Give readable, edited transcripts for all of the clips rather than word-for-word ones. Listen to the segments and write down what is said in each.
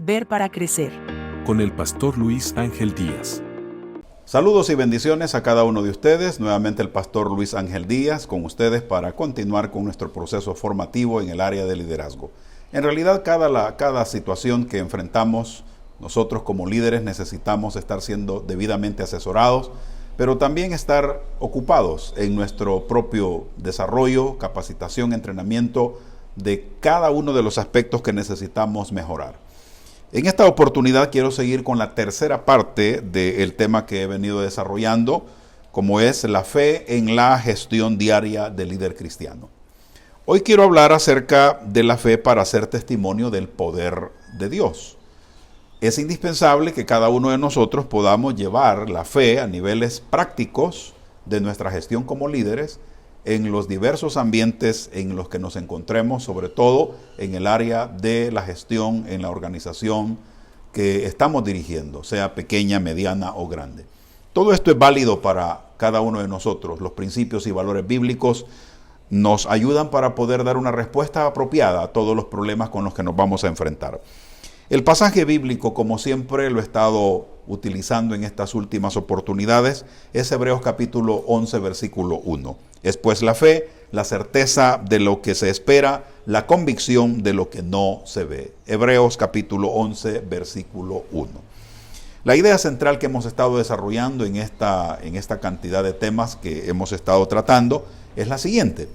Ver para crecer. Con el pastor Luis Ángel Díaz. Saludos y bendiciones a cada uno de ustedes. Nuevamente el pastor Luis Ángel Díaz con ustedes para continuar con nuestro proceso formativo en el área de liderazgo. En realidad cada situación que enfrentamos nosotros como líderes necesitamos estar siendo debidamente asesorados, pero también estar ocupados en nuestro propio desarrollo, capacitación, entrenamiento de cada uno de los aspectos que necesitamos mejorar. En esta oportunidad quiero seguir con la tercera parte del tema que he venido desarrollando, como es la fe en la gestión diaria del líder cristiano. Hoy quiero hablar acerca de la fe para ser testimonio del poder de Dios. Es indispensable que cada uno de nosotros podamos llevar la fe a niveles prácticos de nuestra gestión como líderes en los diversos ambientes en los que nos encontremos, sobre todo en el área de la gestión, en la organización que estamos dirigiendo, sea pequeña, mediana o grande. Todo esto es válido para cada uno de nosotros. Los principios y valores bíblicos nos ayudan para poder dar una respuesta apropiada a todos los problemas con los que nos vamos a enfrentar. El pasaje bíblico, como siempre lo he estado utilizando en estas últimas oportunidades, es Hebreos capítulo 11, versículo 1. Es pues la fe, la certeza de lo que se espera, la convicción de lo que no se ve. Hebreos capítulo 11, versículo 1. La idea central que hemos estado desarrollando en esta cantidad de temas que hemos estado tratando es la siguiente.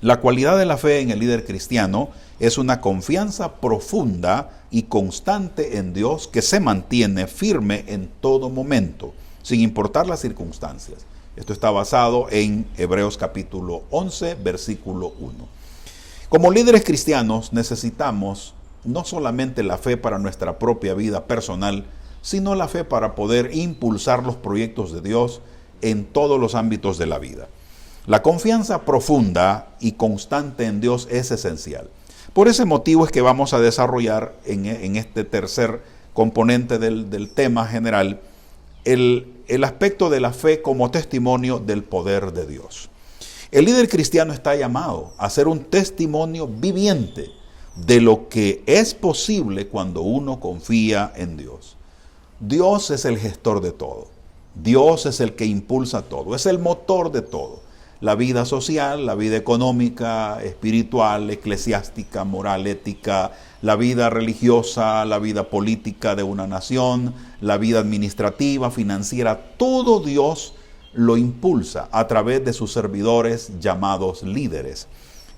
La cualidad de la fe en el líder cristiano es una confianza profunda y constante en Dios que se mantiene firme en todo momento, sin importar las circunstancias. Esto está basado en Hebreos capítulo 11, versículo 1. Como líderes cristianos necesitamos no solamente la fe para nuestra propia vida personal, sino la fe para poder impulsar los proyectos de Dios en todos los ámbitos de la vida. La confianza profunda y constante en Dios es esencial. Por ese motivo es que vamos a desarrollar en este tercer componente del tema general el aspecto de la fe como testimonio del poder de Dios. El líder cristiano está llamado a ser un testimonio viviente de lo que es posible cuando uno confía en Dios. Dios es el gestor de todo. Dios es el que impulsa todo, es el motor de todo. La vida social, la vida económica, espiritual, eclesiástica, moral, ética, la vida religiosa, la vida política de una nación, la vida administrativa, financiera, todo Dios lo impulsa a través de sus servidores llamados líderes.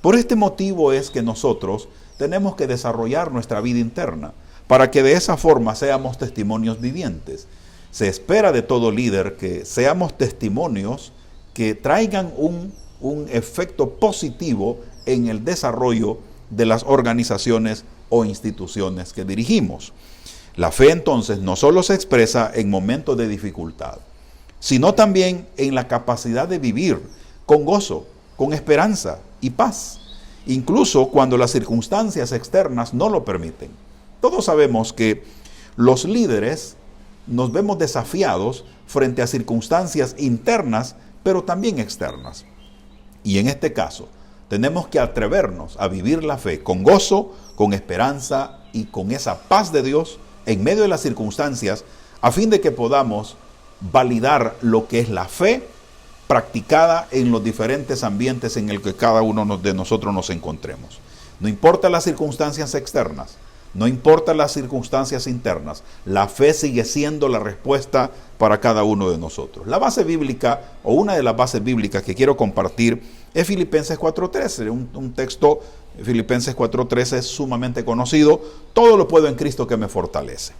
Por este motivo es que nosotros tenemos que desarrollar nuestra vida interna para que de esa forma seamos testimonios vivientes. Se espera de todo líder que seamos testimonios que traigan un efecto positivo en el desarrollo de las organizaciones o instituciones que dirigimos. La fe entonces no solo se expresa en momentos de dificultad, sino también en la capacidad de vivir con gozo, con esperanza y paz, incluso cuando las circunstancias externas no lo permiten. Todos sabemos que los líderes nos vemos desafiados frente a circunstancias internas pero también externas. Y en este caso, tenemos que atrevernos a vivir la fe con gozo, con esperanza y con esa paz de Dios en medio de las circunstancias, a fin de que podamos validar lo que es la fe practicada en los diferentes ambientes en el que cada uno de nosotros nos encontremos. No importa las circunstancias externas, no importa las circunstancias internas, la fe sigue siendo la respuesta para cada uno de nosotros. La base bíblica, o una de las bases bíblicas que quiero compartir, es Filipenses 4:13, un texto, Filipenses 4:13 es sumamente conocido, todo lo puedo en Cristo que me fortalece.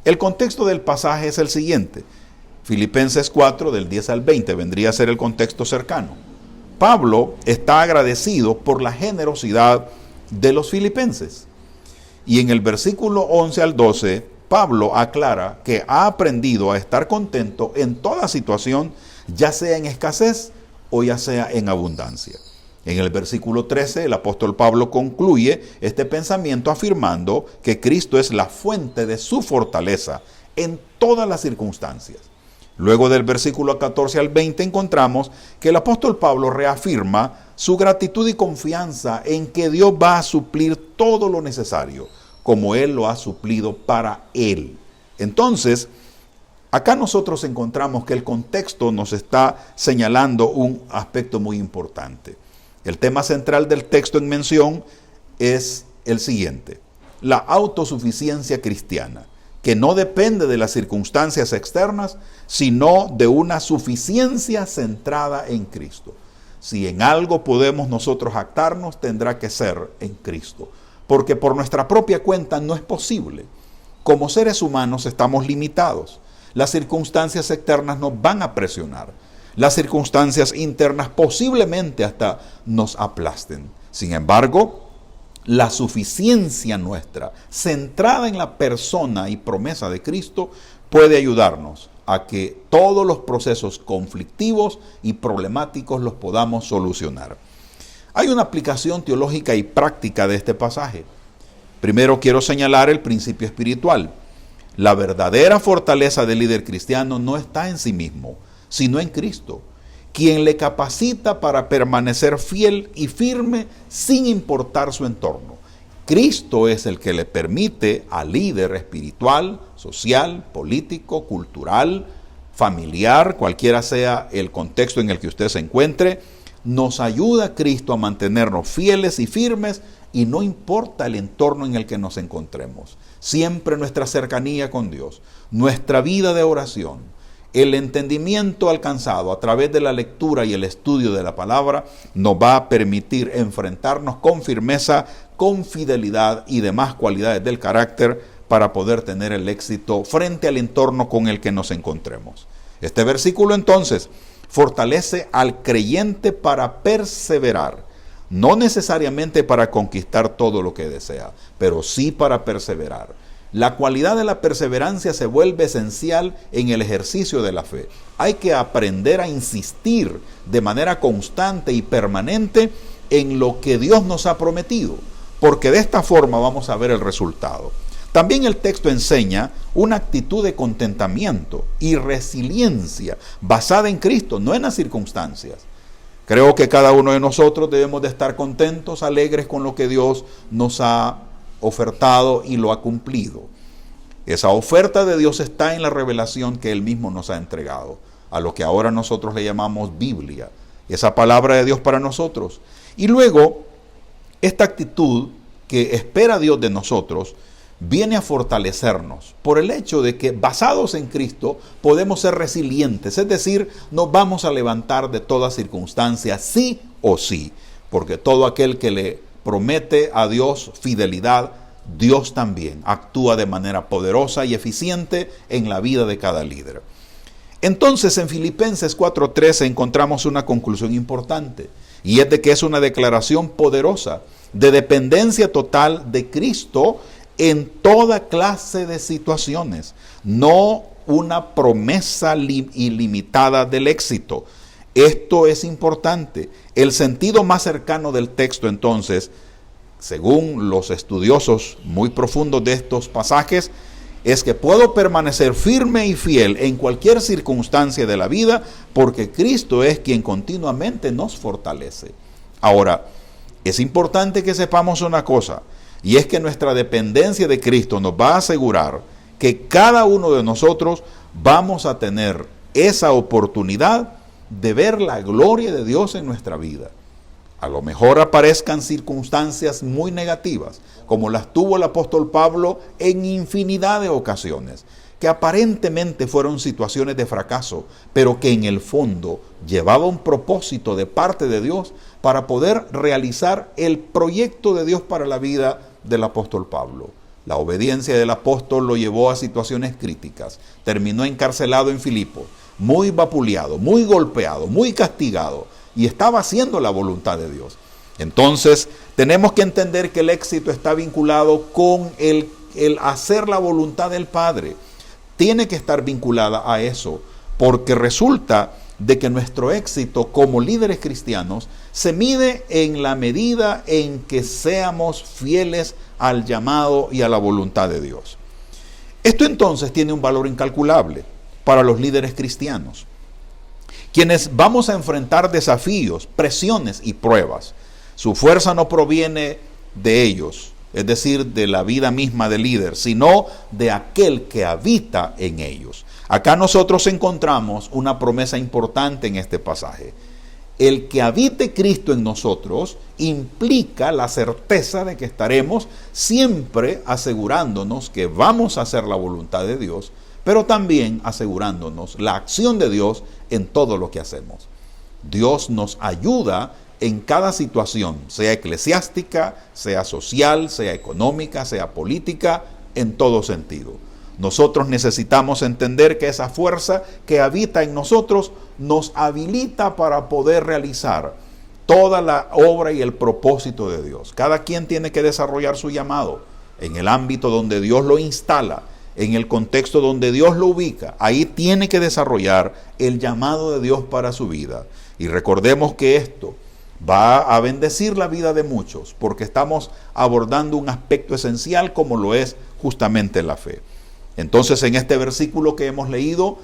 El contexto del pasaje es el siguiente, Filipenses 4 del 10 al 20 vendría a ser el contexto cercano. Pablo está agradecido por la generosidad de los filipenses. Y en el versículo 11 al 12, Pablo aclara que ha aprendido a estar contento en toda situación, ya sea en escasez o ya sea en abundancia. En el versículo 13, el apóstol Pablo concluye este pensamiento afirmando que Cristo es la fuente de su fortaleza en todas las circunstancias. Luego del versículo 14 al 20 encontramos que el apóstol Pablo reafirma su gratitud y confianza en que Dios va a suplir todo lo necesario como Él lo ha suplido para Él. Entonces, acá nosotros encontramos que el contexto nos está señalando un aspecto muy importante. El tema central del texto en mención es el siguiente: la autosuficiencia cristiana, que no depende de las circunstancias externas, sino de una suficiencia centrada en Cristo. Si en algo podemos nosotros jactarnos, tendrá que ser en Cristo, porque por nuestra propia cuenta no es posible. Como seres humanos estamos limitados. Las circunstancias externas nos van a presionar. Las circunstancias internas posiblemente hasta nos aplasten. Sin embargo, la suficiencia nuestra, centrada en la persona y promesa de Cristo, puede ayudarnos a que todos los procesos conflictivos y problemáticos los podamos solucionar. Hay una aplicación teológica y práctica de este pasaje. Primero quiero señalar el principio espiritual. La verdadera fortaleza del líder cristiano no está en sí mismo, sino en Cristo, quien le capacita para permanecer fiel y firme sin importar su entorno. Cristo es el que le permite al líder espiritual, social, político, cultural, familiar, cualquiera sea el contexto en el que usted se encuentre, nos ayuda Cristo a mantenernos fieles y firmes, y no importa el entorno en el que nos encontremos. Siempre nuestra cercanía con Dios, nuestra vida de oración, el entendimiento alcanzado a través de la lectura y el estudio de la palabra nos va a permitir enfrentarnos con firmeza, con fidelidad y demás cualidades del carácter para poder tener el éxito frente al entorno con el que nos encontremos. Este versículo entonces fortalece al creyente para perseverar, no necesariamente para conquistar todo lo que desea, pero sí para perseverar. La cualidad de la perseverancia se vuelve esencial en el ejercicio de la fe. Hay que aprender a insistir de manera constante y permanente en lo que Dios nos ha prometido, porque de esta forma vamos a ver el resultado. También el texto enseña una actitud de contentamiento y resiliencia basada en Cristo, no en las circunstancias. Creo que cada uno de nosotros debemos de estar contentos, alegres con lo que Dios nos ha ofertado y lo ha cumplido. Esa oferta de Dios está en la revelación que Él mismo nos ha entregado, a lo que ahora nosotros le llamamos Biblia, esa palabra de Dios para nosotros. Y luego, esta actitud que espera Dios de nosotros viene a fortalecernos por el hecho de que basados en Cristo podemos ser resilientes, es decir, nos vamos a levantar de toda circunstancia, sí o sí, porque todo aquel que le promete a Dios fidelidad, Dios también actúa de manera poderosa y eficiente en la vida de cada líder. Entonces en Filipenses 4:13 encontramos una conclusión importante, y es de que es una declaración poderosa de dependencia total de Cristo en toda clase de situaciones, no una promesa ilimitada del éxito. Esto es importante. El sentido más cercano del texto, entonces, según los estudiosos muy profundos de estos pasajes, es que puedo permanecer firme y fiel en cualquier circunstancia de la vida porque Cristo es quien continuamente nos fortalece. Ahora, es importante que sepamos una cosa, y es que nuestra dependencia de Cristo nos va a asegurar que cada uno de nosotros vamos a tener esa oportunidad de ver la gloria de Dios en nuestra vida. A lo mejor aparezcan circunstancias muy negativas, como las tuvo el apóstol Pablo en infinidad de ocasiones, que aparentemente fueron situaciones de fracaso, pero que en el fondo llevaba un propósito de parte de Dios para poder realizar el proyecto de Dios para la vida del apóstol Pablo. La obediencia del apóstol lo llevó a situaciones críticas. Terminó encarcelado en Filipos, muy vapuleado, muy golpeado, muy castigado, y estaba haciendo la voluntad de Dios. Entonces, tenemos que entender que el éxito está vinculado con el hacer la voluntad del Padre. Tiene que estar vinculada a eso, porque resulta de que nuestro éxito como líderes cristianos se mide en la medida en que seamos fieles al llamado y a la voluntad de Dios. Esto entonces tiene un valor incalculable para los líderes cristianos, quienes vamos a enfrentar desafíos, presiones y pruebas. Su fuerza no proviene de ellos, es decir, de la vida misma del líder, sino de aquel que habita en ellos. Acá nosotros encontramos una promesa importante en este pasaje. El que habite Cristo en nosotros implica la certeza de que estaremos siempre asegurándonos que vamos a hacer la voluntad de Dios, pero también asegurándonos la acción de Dios en todo lo que hacemos. Dios nos ayuda en cada situación, sea eclesiástica, sea social, sea económica, sea política, en todo sentido. Nosotros necesitamos entender que esa fuerza que habita en nosotros nos habilita para poder realizar toda la obra y el propósito de Dios. Cada quien tiene que desarrollar su llamado en el ámbito donde Dios lo instala, en el contexto donde Dios lo ubica. Ahí tiene que desarrollar el llamado de Dios para su vida. Y recordemos que esto va a bendecir la vida de muchos, porque estamos abordando un aspecto esencial como lo es justamente la fe. Entonces, en este versículo que hemos leído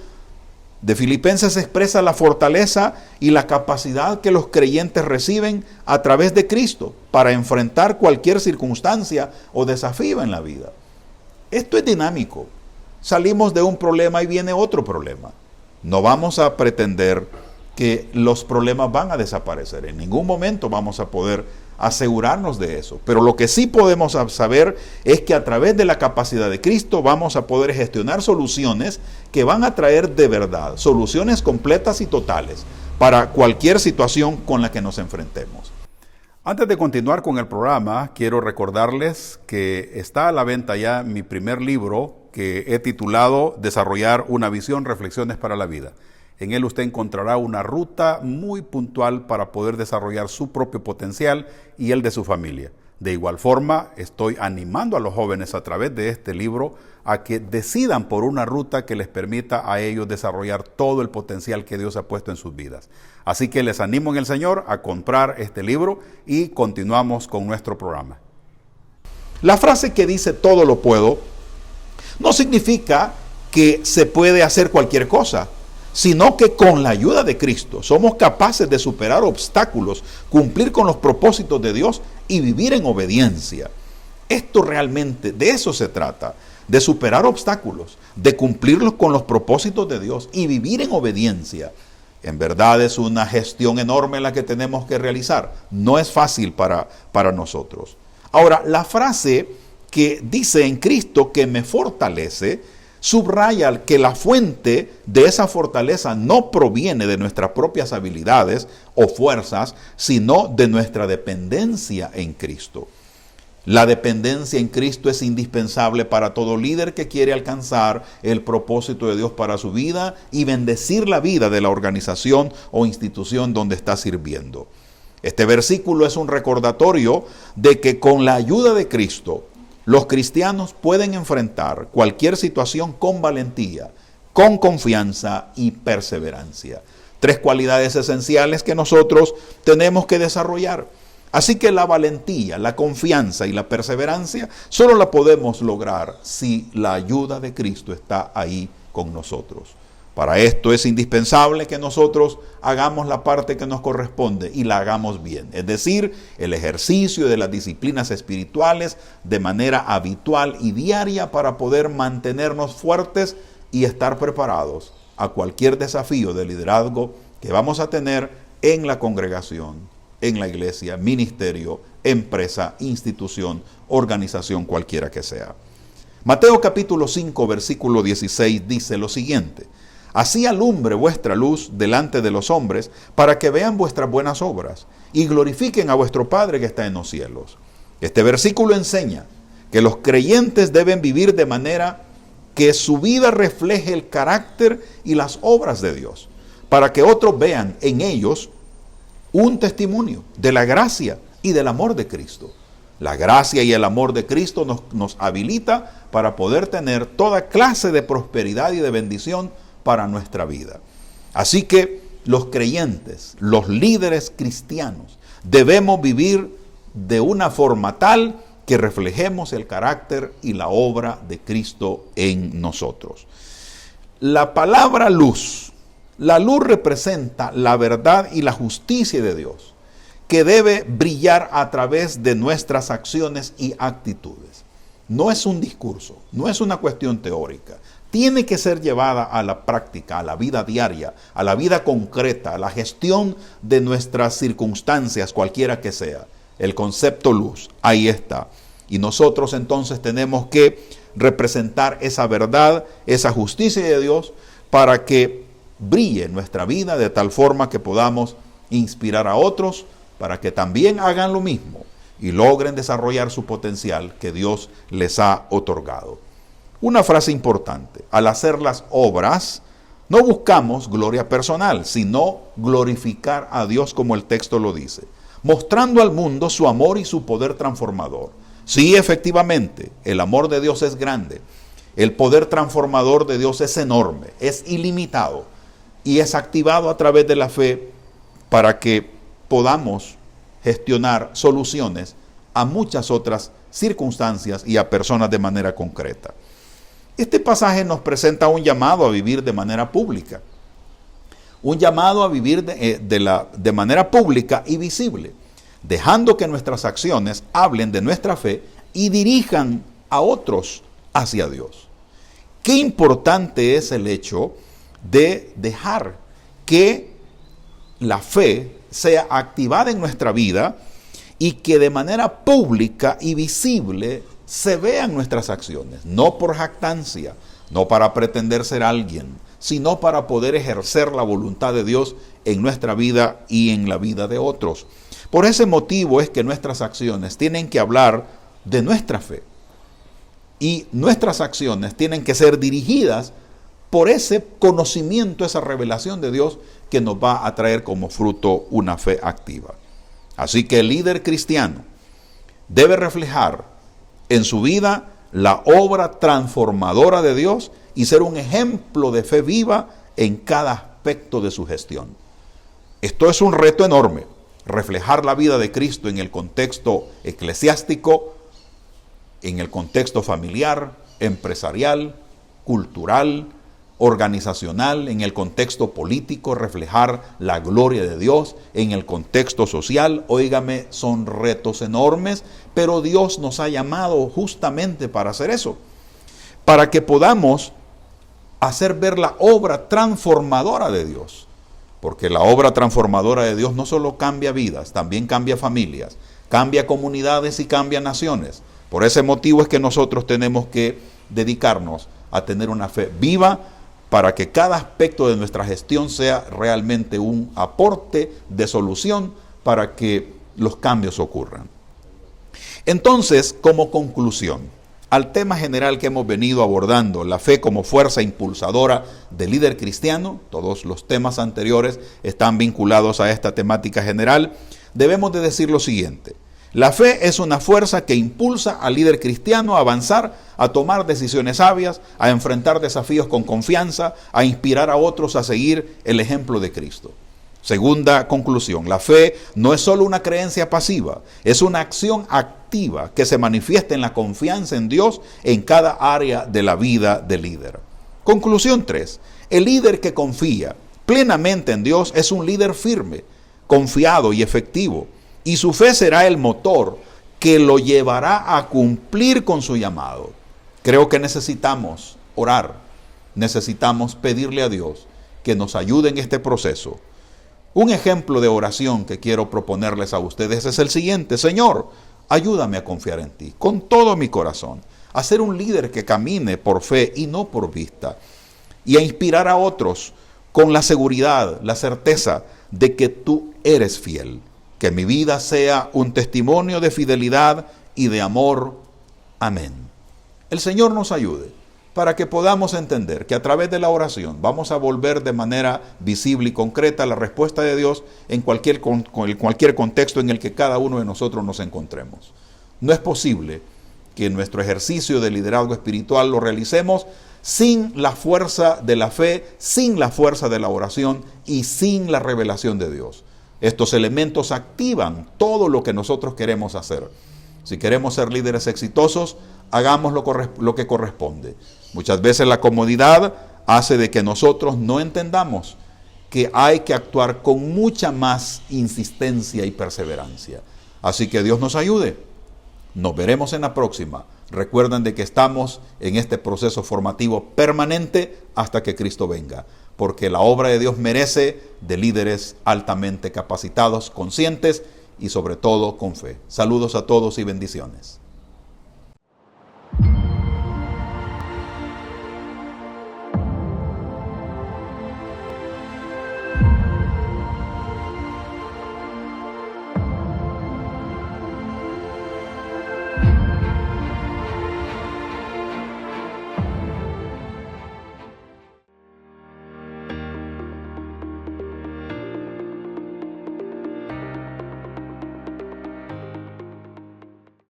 de Filipenses se expresa la fortaleza y la capacidad que los creyentes reciben a través de Cristo para enfrentar cualquier circunstancia o desafío en la vida. Esto es dinámico. Salimos de un problema y viene otro problema. No vamos a pretender que los problemas van a desaparecer. En ningún momento vamos a poder asegurarnos de eso. Pero lo que sí podemos saber es que a través de la capacidad de Cristo vamos a poder gestionar soluciones que van a traer de verdad, soluciones completas y totales para cualquier situación con la que nos enfrentemos. Antes de continuar con el programa, quiero recordarles que está a la venta ya mi primer libro que he titulado Desarrollar una visión, reflexiones para la vida. En él usted encontrará una ruta muy puntual para poder desarrollar su propio potencial y el de su familia. De igual forma, estoy animando a los jóvenes a través de este libro a que decidan por una ruta que les permita a ellos desarrollar todo el potencial que Dios ha puesto en sus vidas. Así que les animo en el Señor a comprar este libro y continuamos con nuestro programa. La frase que dice todo lo puedo no significa que se puede hacer cualquier cosa, sino que con la ayuda de Cristo somos capaces de superar obstáculos, cumplir con los propósitos de Dios y vivir en obediencia. Esto realmente, de eso se trata, de superar obstáculos, de cumplirlos con los propósitos de Dios y vivir en obediencia. En verdad es una gestión enorme la que tenemos que realizar. No es fácil para nosotros. Ahora, la frase que dice en Cristo que me fortalece, subraya que la fuente de esa fortaleza no proviene de nuestras propias habilidades o fuerzas, sino de nuestra dependencia en Cristo. La dependencia en Cristo es indispensable para todo líder que quiere alcanzar el propósito de Dios para su vida y bendecir la vida de la organización o institución donde está sirviendo. Este versículo es un recordatorio de que con la ayuda de Cristo, los cristianos pueden enfrentar cualquier situación con valentía, con confianza y perseverancia. 3 cualidades esenciales que nosotros tenemos que desarrollar. Así que la valentía, la confianza y la perseverancia solo la podemos lograr si la ayuda de Cristo está ahí con nosotros. Para esto es indispensable que nosotros hagamos la parte que nos corresponde y la hagamos bien. Es decir, el ejercicio de las disciplinas espirituales de manera habitual y diaria para poder mantenernos fuertes y estar preparados a cualquier desafío de liderazgo que vamos a tener en la congregación, en la iglesia, ministerio, empresa, institución, organización, cualquiera que sea. Mateo capítulo 5, versículo 16 dice lo siguiente: Así alumbre vuestra luz delante de los hombres, para que vean vuestras buenas obras y glorifiquen a vuestro Padre que está en los cielos. Este versículo enseña que los creyentes deben vivir de manera que su vida refleje el carácter y las obras de Dios, para que otros vean en ellos un testimonio de la gracia y del amor de Cristo. La gracia y el amor de Cristo nos habilita para poder tener toda clase de prosperidad y de bendición para nuestra vida. Así que los creyentes, los líderes cristianos, debemos vivir de una forma tal que reflejemos el carácter y la obra de Cristo en nosotros. La palabra luz, la luz representa la verdad y la justicia de Dios, que debe brillar a través de nuestras acciones y actitudes. No es un discurso, no es una cuestión teórica. Tiene que ser llevada a la práctica, a la vida diaria, a la vida concreta, a la gestión de nuestras circunstancias, cualquiera que sea. El concepto luz, ahí está. Y nosotros entonces tenemos que representar esa verdad, esa justicia de Dios, para que brille nuestra vida de tal forma que podamos inspirar a otros para que también hagan lo mismo y logren desarrollar su potencial que Dios les ha otorgado. Una frase importante: al hacer las obras, no buscamos gloria personal, sino glorificar a Dios, como el texto lo dice, mostrando al mundo su amor y su poder transformador. Sí, efectivamente, el amor de Dios es grande, el poder transformador de Dios es enorme, es ilimitado y es activado a través de la fe para que podamos gestionar soluciones a muchas otras circunstancias y a personas de manera concreta. Este pasaje nos presenta un llamado a vivir de manera pública, un llamado a vivir de manera pública y visible, dejando que nuestras acciones hablen de nuestra fe y dirijan a otros hacia Dios. Qué importante es el hecho de dejar que la fe sea activada en nuestra vida y que de manera pública y visible se vean nuestras acciones, no por jactancia, no para pretender ser alguien, sino para poder ejercer la voluntad de Dios en nuestra vida y en la vida de otros. Por ese motivo es que nuestras acciones tienen que hablar de nuestra fe y nuestras acciones tienen que ser dirigidas por ese conocimiento, esa revelación de Dios que nos va a traer como fruto una fe activa. Así que el líder cristiano debe reflejar en su vida la obra transformadora de Dios y ser un ejemplo de fe viva en cada aspecto de su gestión. Esto es un reto enorme, reflejar la vida de Cristo en el contexto eclesiástico, en el contexto familiar, empresarial, cultural, organizacional, en el contexto político, reflejar la gloria de Dios, en el contexto social. Óigame, son retos enormes, pero Dios nos ha llamado justamente para hacer eso, para que podamos hacer ver la obra transformadora de Dios, porque la obra transformadora de Dios no solo cambia vidas, también cambia familias, cambia comunidades y cambia naciones. Por ese motivo es que nosotros tenemos que dedicarnos a tener una fe viva, para que cada aspecto de nuestra gestión sea realmente un aporte de solución para que los cambios ocurran. Entonces, como conclusión, al tema general que hemos venido abordando, la fe como fuerza impulsadora del líder cristiano, todos los temas anteriores están vinculados a esta temática general, debemos de decir lo siguiente: la fe es una fuerza que impulsa al líder cristiano a avanzar, a tomar decisiones sabias, a enfrentar desafíos con confianza, a inspirar a otros a seguir el ejemplo de Cristo. Segunda conclusión: la fe no es solo una creencia pasiva, es una acción activa que se manifiesta en la confianza en Dios en cada área de la vida del líder. Conclusión 3: el líder que confía plenamente en Dios es un líder firme, confiado y efectivo. Y su fe será el motor que lo llevará a cumplir con su llamado. Creo que necesitamos orar, necesitamos pedirle a Dios que nos ayude en este proceso. Un ejemplo de oración que quiero proponerles a ustedes es el siguiente: Señor, ayúdame a confiar en ti con todo mi corazón, a ser un líder que camine por fe y no por vista, y a inspirar a otros con la seguridad, la certeza de que tú eres fiel. Que mi vida sea un testimonio de fidelidad y de amor. Amén. El Señor nos ayude para que podamos entender que a través de la oración vamos a volver de manera visible y concreta la respuesta de Dios en cualquier contexto en el que cada uno de nosotros nos encontremos. No es posible que nuestro ejercicio de liderazgo espiritual lo realicemos sin la fuerza de la fe, sin la fuerza de la oración y sin la revelación de Dios. Estos elementos activan todo lo que nosotros queremos hacer. Si queremos ser líderes exitosos, hagamos lo que corresponde. Muchas veces la comodidad hace de que nosotros no entendamos que hay que actuar con mucha más insistencia y perseverancia. Así que Dios nos ayude. Nos veremos en la próxima. Recuerden de que estamos en este proceso formativo permanente hasta que Cristo venga, porque la obra de Dios merece de líderes altamente capacitados, conscientes y sobre todo con fe. Saludos a todos y bendiciones.